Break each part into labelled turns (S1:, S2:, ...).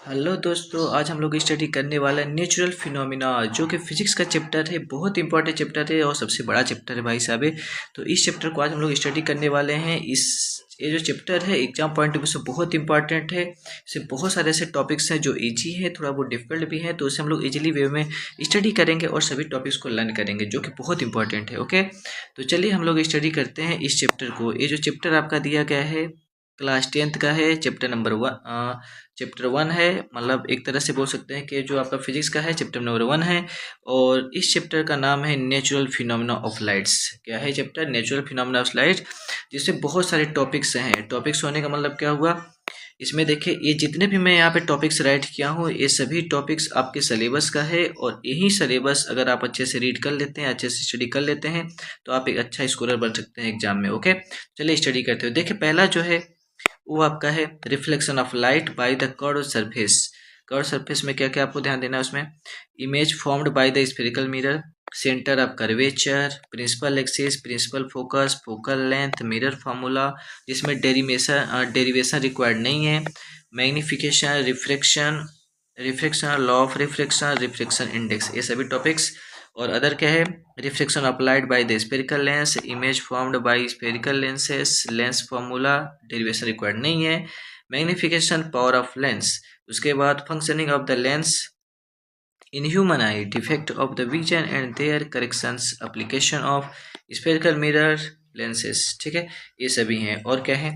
S1: Hello दोस्तों, आज हम लोग स्टडी करने वाला है नेचुरल फिनोमिना, जो कि फिजिक्स का चैप्टर है। बहुत इंपॉर्टेंट चैप्टर है और सबसे बड़ा चैप्टर है भाई साहब। तो इस चैप्टर को आज हम लोग स्टडी करने वाले हैं। ये जो चैप्टर है एग्जाम पॉइंट ऑफ व्यू से बहुत इंपॉर्टेंट है। इससे बहुत सारे ऐसे टॉपिक्स हैं जो इजी है, थोड़ा बहुत डिफिकल्ट भी है, तो उसे हम लोग इजीली वे में स्टडी करेंगे और सभी टॉपिक्स को लर्न करेंगे, जो कि बहुत इंपॉर्टेंट है। ओके, तो चलिए हम लोग स्टडी करते हैं इस चैप्टर को। ये जो चैप्टर आपका दिया गया है क्लास 10th का है, चैप्टर 1 है। मतलब एक तरह से बोल सकते हैं कि जो आपका फिजिक्स का है चैप्टर नंबर 1 है। और इस चैप्टर का नाम है नेचुरल फिनोमेना ऑफ लाइट्स। क्या है chapter? Natural phenomena of light, जिसमें बहुत सारे टॉपिक्स हैं। टॉपिक्स होने का मतलब क्या हुआ, इसमें देखिए ये जितने भी मैं यहाँ पे टॉपिक्स राइट किया हूँ, ये सभी टॉपिक्स आपके सिलेबस का है। और यही सिलेबस अगर आप अच्छे से रीड कर लेते हैं, अच्छे से स्टडी कर लेते हैं, तो आप एक अच्छा स्कोरर बन सकते हैं एग्जाम में। ओके, चलिए स्टडी करते हो। देखिए पहला जो है वो आपका है reflection of light by the curve surface. Curve surface में क्या क्या आपको ध्यान देना है उसमें? Image formed by the spherical mirror, centre of curvature, principal axis, principal focus, focal length, mirror formula जिसमें डेरिवेशन रिक्वायर्ड नहीं है, magnification, refraction, refraction law of refraction, refraction index, ये सभी टॉपिक्स। और अदर क्या है? Reflection applied by the spherical lens, image formed by spherical lenses, lens formula, derivation required नहीं है, मैग्निफिकेशन पावर ऑफ लेंस। उसके बाद functioning of the lens in human eye, defect of the vision and their corrections, application of spherical mirror lenses. ठीक है, ये सभी हैं। और क्या है?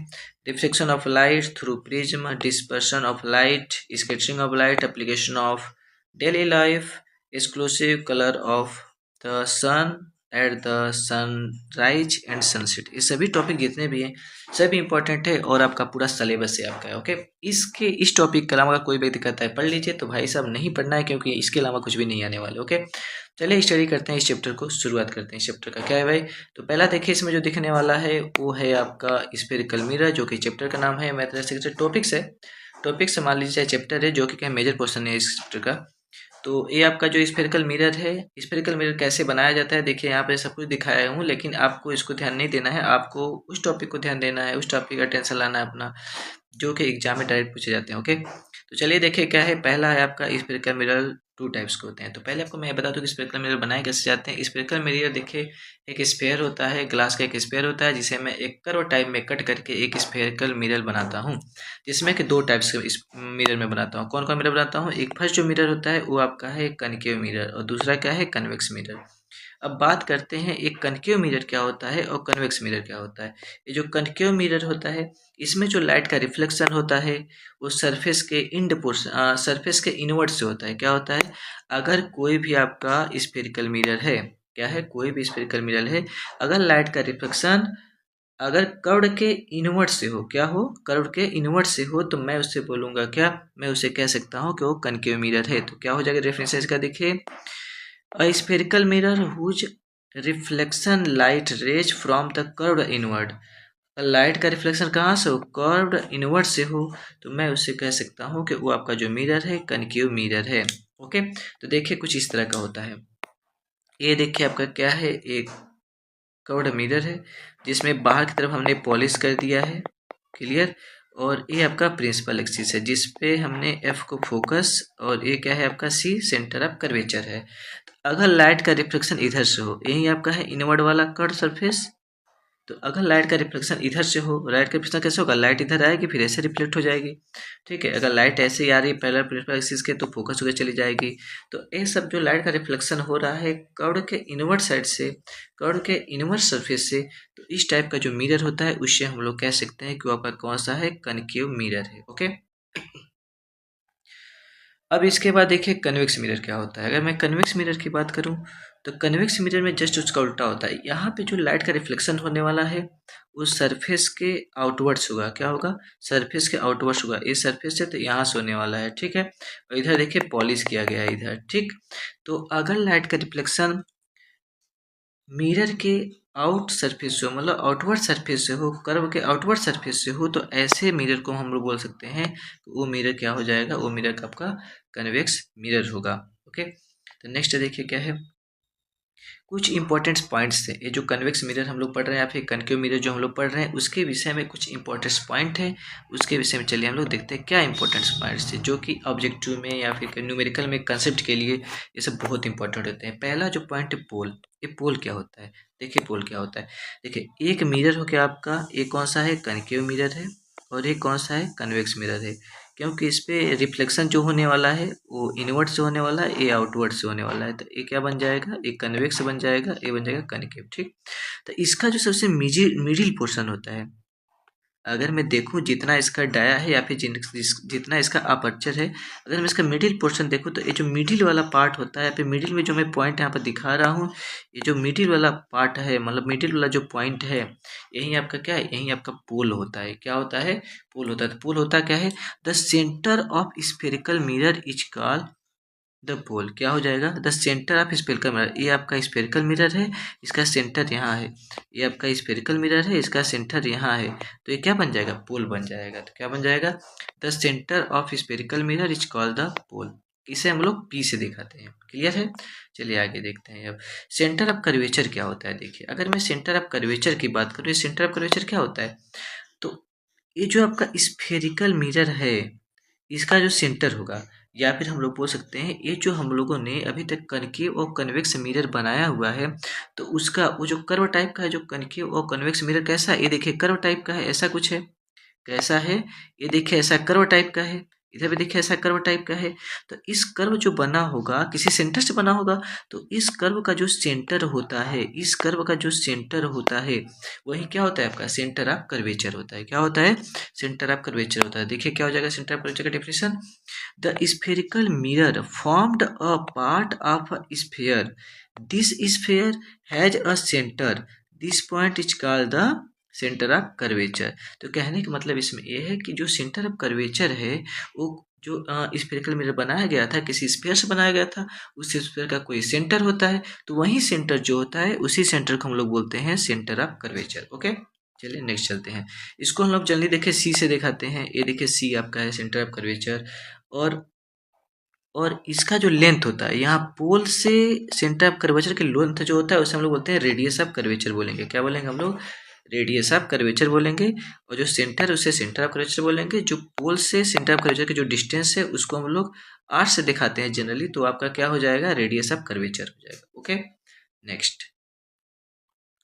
S1: Reflection of light through prism, dispersion of light, scattering of light, application of daily life, exclusive colour of the sun at the sunrise and sunset. ये सभी टॉपिक जितने भी हैं सभी इंपॉर्टेंट है और आपका पूरा सिलेबस है आपका। ओके, इस टॉपिक के अलावा कोई व्यक्ति कहता है पढ़ लीजिए, तो भाई साहब नहीं पढ़ना है, क्योंकि इसके अलावा कुछ भी नहीं आने वाले। ओके, चलिए स्टडी करते हैं इस चैप्टर को, शुरुआत करते हैं। इस चैप्टर का क्या है भाई? तो पहला देखिए इसमें जो दिखने वाला है वो है आपका स्फेरिकल मिरर, जो कि चैप्टर का नाम है। मैं तरह से टॉपिक्स है, टॉपिक से मान लीजिए चैप्टर है, जो कि क्या मेजर पोर्शन है इस चैप्टर का। तो ये आपका जो स्फेरिकल मिरर है, स्फेरिकल मिरर कैसे बनाया जाता है, देखिए यहाँ पे सब कुछ दिखाया हूँ, लेकिन आपको इसको ध्यान नहीं देना है, आपको उस टॉपिक को ध्यान देना है, उस टॉपिक का टेंशन लाना है अपना, जो कि एग्जाम में डायरेक्ट पूछे जाते हैं। ओके, तो चलिए देखिए क्या है। पहला है आपका स्फेरिकल मिरर, टू टाइप्स के होते हैं। तो पहले आपको मैं बता दूं कि स्फेरिकल मिरर बनाए कैसे जाते हैं। स्फेरिकल मिरर देखिए एक स्फेयर होता है, ग्लास का एक स्फेयर होता है, जिसे मैं एक कर्व टाइप में कट करके एक स्फेरिकल मिरर बनाता हूँ, जिसमें कि दो टाइप्स के इस मिरर में बनाता हूँ। कौन कौन मिरर बनाता हूँ? एक फर्स्ट जो मिरर होता है वो आपका है कनकेव मिरर, और दूसरा क्या है? Convex mirror. अब बात करते हैं एक कनकेव मिरर क्या होता है और कन्वेक्स मिरर क्या होता है। ये जो कनकेव मिरर होता है, इसमें जो लाइट का रिफ्लेक्शन होता है वो सरफेस के सरफेस के इनवर्ड से होता है। क्या होता है? अगर कोई भी आपका स्फेरिकल मिरर है, क्या है? कोई भी स्फेरिकल मिरर है, अगर लाइट का रिफ्लेक्शन अगर कर्व के इनवर्ड से हो, क्या हो? कर्व के इनवर्ड से हो, तो मैं उससे बोलूंगा क्या? मैं उसे कह सकता हूँ कि वो कनकेव मिरर है। तो क्या हो जाएगा रेफरेंस का? देखिए, a spherical mirror whose reflection light rays from the curved inward, light का रिफ्लेक्शन कहाँ से हो? कर्व्ड इनवर्ड से हो, तो मैं उससे कह सकता हूँ कि वो आपका जो मिरर है कनकेव मिरर है। ओके, तो देखिए कुछ इस तरह का होता है। ये देखिए आपका क्या है? एक कर्व्ड मिरर है, जिसमें बाहर की तरफ हमने पॉलिश कर दिया है, क्लियर। और ये आपका प्रिंसिपल एक्सिस है, जिस पे हमने एफ को फोकस, और ये क्या है आपका? सी सेंटर ऑफ कर्वेचर है। अगर लाइट का रिफ्लेक्शन इधर से हो, यही आपका है इनवर्ड वाला कर्व सरफेस, तो अगर लाइट का रिफ्लेक्शन इधर से हो, लाइट का रिफ्लेक्शन कैसे होगा? लाइट इधर आएगी फिर ऐसे रिफ्लेक्ट हो जाएगी। ठीक है, अगर लाइट ऐसे ही आ रही है पैरेलल प्रिंसिपल एक्सिस के, तो फोकस होकर चली जाएगी। तो ये सब जो लाइट का रिफ्लेक्शन हो रहा है कर्व के इनवर्ड साइड से, कर्व के इनवर्ड सरफेस से, तो इस टाइप का जो मिरर होता है उससे हम लोग कह सकते हैं कि वो आपका कौन सा है? कनकेव मिरर है। ओके, अब इसके बाद देखिए कन्वेक्स मिरर क्या होता है। अगर मैं कन्वेक्स मिरर की बात करूं, तो कन्वेक्स मिरर में जस्ट उसका उल्टा होता है। यहाँ पे जो लाइट का रिफ्लेक्शन होने वाला है वो सरफेस के आउटवर्ड्स होगा। क्या होगा? सरफेस के आउटवर्ड्स होगा। इस सरफेस से तो यहाँ से होने वाला है, ठीक है। और इधर देखिए पॉलिश किया गया है इधर, ठीक। तो अगर लाइट का रिफ्लेक्शन मिरर के आउट सरफेस से हो, मतलब आउटवर्ड सरफेस से हो, कर्व के आउटवर्ड सरफेस से हो, तो ऐसे मिरर को हम लोग बोल सकते हैं वो मिरर क्या हो जाएगा? वो मिरर का आपका कन्वेक्स मिरर होगा। ओके, तो नेक्स्ट देखिए क्या है। कुछ इंपॉर्टेंट पॉइंट्स थे, ये जो कन्वेक्स मिरर हम लोग पढ़ रहे हैं या फिर कनकेव मिरर जो हम लोग पढ़ रहे हैं उसके विषय में कुछ इंपॉर्टेंट पॉइंट है, उसके विषय में चलिए हम लोग देखते हैं क्या इंपॉर्टेंट पॉइंट्स थे जो कि ऑब्जेक्टिव में या फिर न्यूमेरिकल में कंसेप्ट के लिए ये सब बहुत इंपॉर्टेंट होते हैं। पहला जो पॉइंट है पोल, ये पोल क्या होता है? देखिए पोल क्या होता है। देखिए एक मिरर हो गया आपका, एक कौन सा है? कनकेव मिरर है, और एक कौन सा है? कन्वेक्स मिरर है। क्योंकि इस पे रिफ्लेक्शन जो होने वाला है वो इनवर्ड से होने वाला है, ये आउटवर्ड से होने वाला है। तो ये क्या बन जाएगा? एक कन्वेक्स बन जाएगा, ये बन जाएगा कनकेव। ठीक, तो इसका जो सबसे मिडिल पोर्शन होता है, अगर मैं देखूं जितना इसका डाया है या फिर जितना इसका अपर्चर है, अगर मैं इसका मिडिल पोर्शन देखूं तो ये जो मिडिल वाला पार्ट होता है, या फिर मिडिल में जो मैं पॉइंट यहाँ पर दिखा रहा हूँ, ये जो मिडिल वाला पार्ट है, मतलब मिडिल वाला जो पॉइंट है, यही आपका क्या है? यही आपका पोल होता है। क्या होता है? पोल होता है। तो पोल होता क्या है? The centre of spherical mirror is called the pole. क्या हो जाएगा? The centre of spherical mirror, ये आपका स्फेरिकल मिरर है, इसका सेंटर यहाँ है। ये आपका स्फेरिकल मिरर है, इसका सेंटर यहाँ है, तो ये क्या बन जाएगा? पोल बन जाएगा। तो क्या बन जाएगा? The centre of spherical mirror is called the pole. इसे हम लोग पी से दिखाते हैं। क्लियर है? चलिए आगे देखते हैं। अब सेंटर ऑफ कर्वेचर क्या होता है? देखिए अगर मैं सेंटर ऑफ कर्वेचर की बात करूँ, सेंटर ऑफ कर्वेचर क्या होता है? तो ये जो आपका स्फेरिकल मिरर है, इसका जो सेंटर होगा, या फिर हम लोग बोल सकते हैं ये जो हम लोगों ने अभी तक कनकेव और कन्वेक्स मिरर बनाया हुआ है, तो उसका वो जो कर्व टाइप का है, जो कनकेव और कन्वेक्स मिरर कैसा है? ये देखिए कर्व टाइप का है, ऐसा कुछ है। कैसा है? ये देखिए ऐसा कर्व टाइप का है, इधर भी देखिए ऐसा कर्व टाइप का है। तो इस कर्व जो बना होगा किसी सेंटर से बना होगा, तो इस कर्व का जो सेंटर होता है, इस कर्व का जो सेंटर होता है, वही क्या होता है? आपका सेंटर ऑफ कर्वेचर होता है। क्या होता है? सेंटर ऑफ कर्वेचर होता है। देखिए क्या हो जाएगा सेंटर ऑफ कर्वेचर का definition? The spherical mirror formed a part of a sphere, this sphere has a centre, this point is called the centre of curvature. तो कहने का मतलब इसमें यह है कि जो सेंटर ऑफ कर्वेचर है, वो जो स्फेरिकल मिरर बनाया गया था किसी स्फेयर से बनाया गया था, उस स्फेयर का कोई सेंटर होता है, तो वही सेंटर जो होता है उसी सेंटर को हम लोग बोलते हैं सेंटर ऑफ कर्वेचर। ओके, चलिए नेक्स्ट चलते हैं। इसको हम लोग जल्दी देखें, सी से दिखाते हैं। ये देखिए सी आपका है सेंटर ऑफ कर्वेचर, और इसका जो लेंथ होता है यहाँ पोल से सेंटर ऑफ कर्वेचर के लेंथ जो होता है उसे हम लोग बोलते हैं रेडियस ऑफ कर्वेचर बोलेंगे। क्या बोलेंगे हम लोग? रेडियस ऑफ कर्वेचर बोलेंगे। और जो सेंटर उसे सेंटर ऑफ कर्वेचर बोलेंगे। जो पोल से सेंटर ऑफ कर्वेचर के जो डिस्टेंस है उसको हम लोग आर से दिखाते हैं जनरली, तो आपका क्या हो जाएगा? रेडियस ऑफ कर्वेचर हो जाएगा। Okay, next.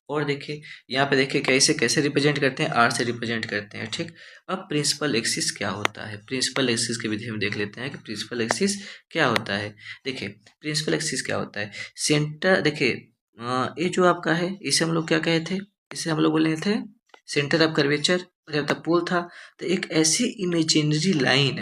S1: और देखिए यहाँ पे देखिए कैसे कैसे रिप्रेजेंट करते हैं, आर से रिप्रेजेंट करते हैं। ठीक, अब प्रिंसिपल एक्सिस क्या होता है? प्रिंसिपल एक्सिस के विधि में देख लेते हैं कि प्रिंसिपल एक्सिस क्या होता है। देखिए प्रिंसिपल एक्सिस क्या होता है? सेंटर, देखिए ये जो आपका है इसे हम लोग क्या कहे थे? इसे हम लोग बोले थे सेंटर ऑफ कर्वेचर। जब तक पोल था, तो एक ऐसी इमेजिनरी लाइन,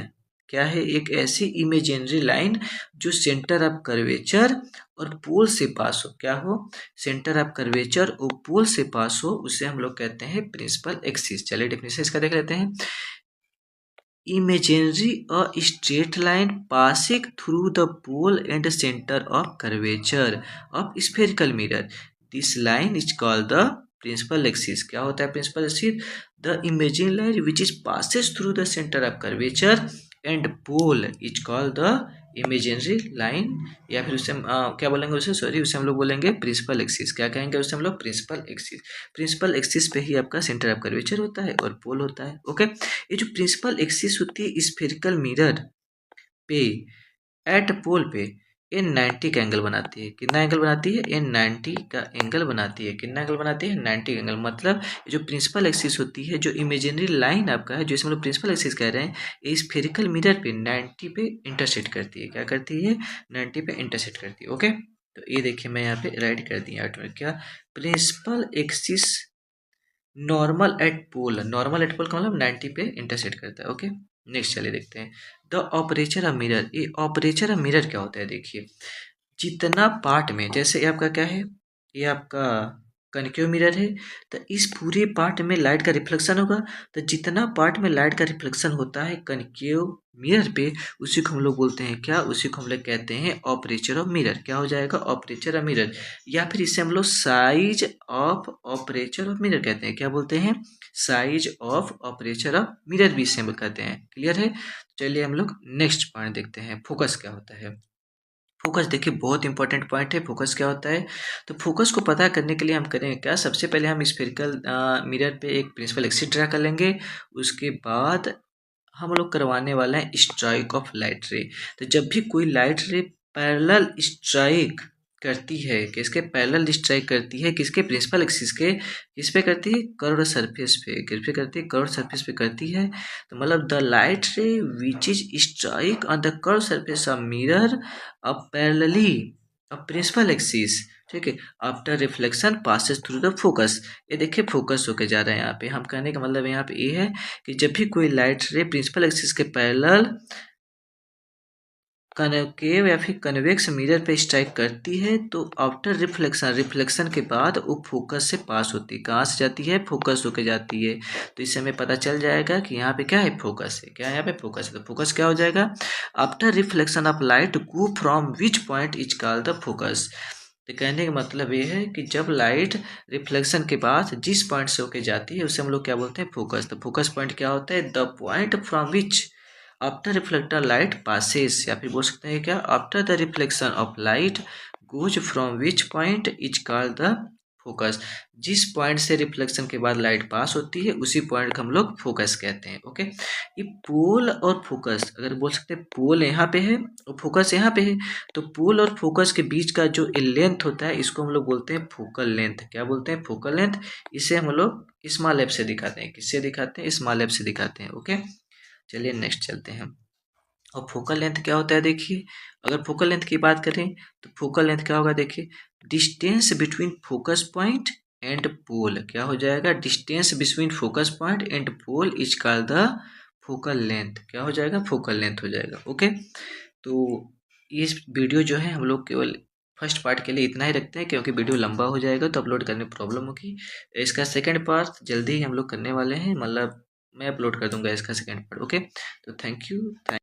S1: क्या है? एक ऐसी इमेजिनरी लाइन जो सेंटर ऑफ कर्वेचर और पोल से पास हो। क्या हो? सेंटर ऑफ कर्वेचर और पोल से पास हो, उसे हम लोग कहते हैं प्रिंसिपल एक्सिस। चलिए डेफिनेशन इसका देख लेते हैं। Imaginary a straight line passing through the pole and centre of curvature of spherical mirror, this line is called the principal axis. क्या होता है principal axis? The imaginary line which is passes through the centre of curvature and pole is called the imaginary line, या फिर उसे क्या बोलेंगे? उसे sorry उसे हम लोग बोलेंगे प्रिंसिपल एक्सिस। क्या कहेंगे उसे हम लोग? Principal axis. प्रिंसिपल एक्सिस पे ही आपका सेंटर ऑफ कर्वेचर होता है और पोल होता है। ओके, ये जो प्रिंसिपल एक्सिस होती है स्फेरिकल मिरर पे, एट पोल पे, ये 90 का एंगल बनाती है। कितना एंगल बनाती है? ये 90 का एंगल बनाती है। कितना एंगल बनाती है? 90 का एंगल। मतलब ये जो प्रिंसिपल एक्सिस होती है, जो इमेजिनरी लाइन आपका है, जो इसे हम लोग प्रिंसिपल एक्सिस कह रहे हैं, ये स्फेरिकल मिरर पे 90 पे इंटरसेक्ट करती है। क्या करती है? 90 पे इंटरसेक्ट करती है। ओके, तो ये देखिए मैं यहाँ पे राइट कर दिया ऑटोमेटिक। क्या? Principal axis normal at pole, normal at pole का मतलब 90 पे इंटरसेक्ट करता है। ओके, नेक्स्ट चलिए देखते हैं। द ऑपरेचर ऑफ मिरर, ये ऑपरेचर ऑफ मिरर क्या होता है? देखिए जितना पार्ट में, जैसे ये आपका क्या है? ये आपका कनकेव मिरर है, तो इस पूरे पार्ट में लाइट का रिफ्लेक्शन होगा। तो जितना पार्ट में लाइट का रिफ्लेक्शन होता है कनकेव मिरर पे, उसी को हम लोग बोलते हैं क्या? उसी को हम लोग कहते हैं ऑपरेचर ऑफ मिरर। क्या हो जाएगा? ऑपरेचर ऑफ मिरर, या फिर इसे हम लोग साइज ऑफ ऑपरेचर ऑफ मिरर कहते हैं। क्या बोलते हैं? साइज ऑफ ऑपरेचर ऑफ मिरर भी इसे हम लोग कहते हैं। क्लियर है? चलिए हम लोग नेक्स्ट पॉइंट देखते हैं, फोकस क्या होता है। फोकस देखिए बहुत इंपॉर्टेंट पॉइंट है। फोकस क्या होता है? तो फोकस को पता करने के लिए हम करेंगे क्या, सबसे पहले हम स्फेरिकल मिरर पे एक प्रिंसिपल एक्सिस ड्रा कर लेंगे। उसके बाद हम लोग करवाने वाले हैं स्ट्राइक ऑफ लाइट रे। तो जब भी कोई लाइट रे पैरेलल स्ट्राइक करती है, किसके पैरेलल स्ट्राइक करती है, किसके प्रिंसिपल एक्सिस के, किस पे करती है, कर्व सरफेस पे, किस पे करती है, कर्व सरफेस पे करती है। तो मतलब द लाइट रे which is strike on the curve surface of mirror अब पैरेलली अब प्रिंसिपल एक्सिस, ठीक है, after reflection passes through the focus. ये देखिए फोकस होके जा रहा है यहाँ पे। हम कहने का मतलब यहाँ पे ये है कि जब भी कोई लाइट रे प्रिंसिपल एक्सिस के पैरेलल कनकेव या फिर कन्वेक्स मिरर पे स्ट्राइक करती है तो आफ्टर रिफ्लेक्शन, रिफ्लेक्शन के बाद वो फोकस से पास होती है। कहाँ से जाती है? फोकस होके जाती है। तो इससे हमें पता चल जाएगा कि यहाँ पे क्या है, फोकस है। क्या है यहाँ पे? फोकस है। तो फोकस क्या हो जाएगा? After reflection of light go from which point is called the focus. तो कहने का मतलब ये है कि जब लाइट रिफ्लेक्शन के बाद जिस पॉइंट से होके जाती है उसे हम लोग क्या बोलते हैं? फोकस। तो फोकस पॉइंट क्या होता है? The point from which after reflector light passes, या फिर बोल सकते हैं क्या, after the reflection of light goes from which point is called the focus. जिस पॉइंट से रिफ्लेक्शन के बाद लाइट पास होती है उसी पॉइंट को हम लोग फोकस कहते हैं। ओके, ये पोल और फोकस, अगर बोल सकते हैं पोल यहाँ पे है और फोकस यहाँ पे है, तो पोल और फोकस के बीच का जो लेंथ होता है इसको हम लोग बोलते हैं फोकल लेंथ। क्या बोलते हैं? Focal length. इसे हम लोग स्मॉल एफ से दिखाते हैं। किससे दिखाते हैं? स्मॉल एफ से दिखाते हैं। ओके, चलिए नेक्स्ट चलते हैं। और फोकल लेंथ क्या होता है? देखिए, अगर फोकल लेंथ की बात करें तो फोकल लेंथ क्या होगा? देखिए, distance between focus point and pole. क्या हो जाएगा? Distance between focus point and pole is called the focal length. क्या हो जाएगा? फोकल लेंथ हो जाएगा। ओके, तो इस वीडियो जो है हम लोग केवल फर्स्ट पार्ट के लिए इतना ही रखते हैं, क्योंकि वीडियो लंबा हो जाएगा तो अपलोड करने में प्रॉब्लम होगी। इसका सेकंड पार्ट जल्दी ही हम लोग करने वाले हैं, मतलब मैं अपलोड कर दूंगा इसका सेकंड पार्ट। ओके, तो थैंक यू।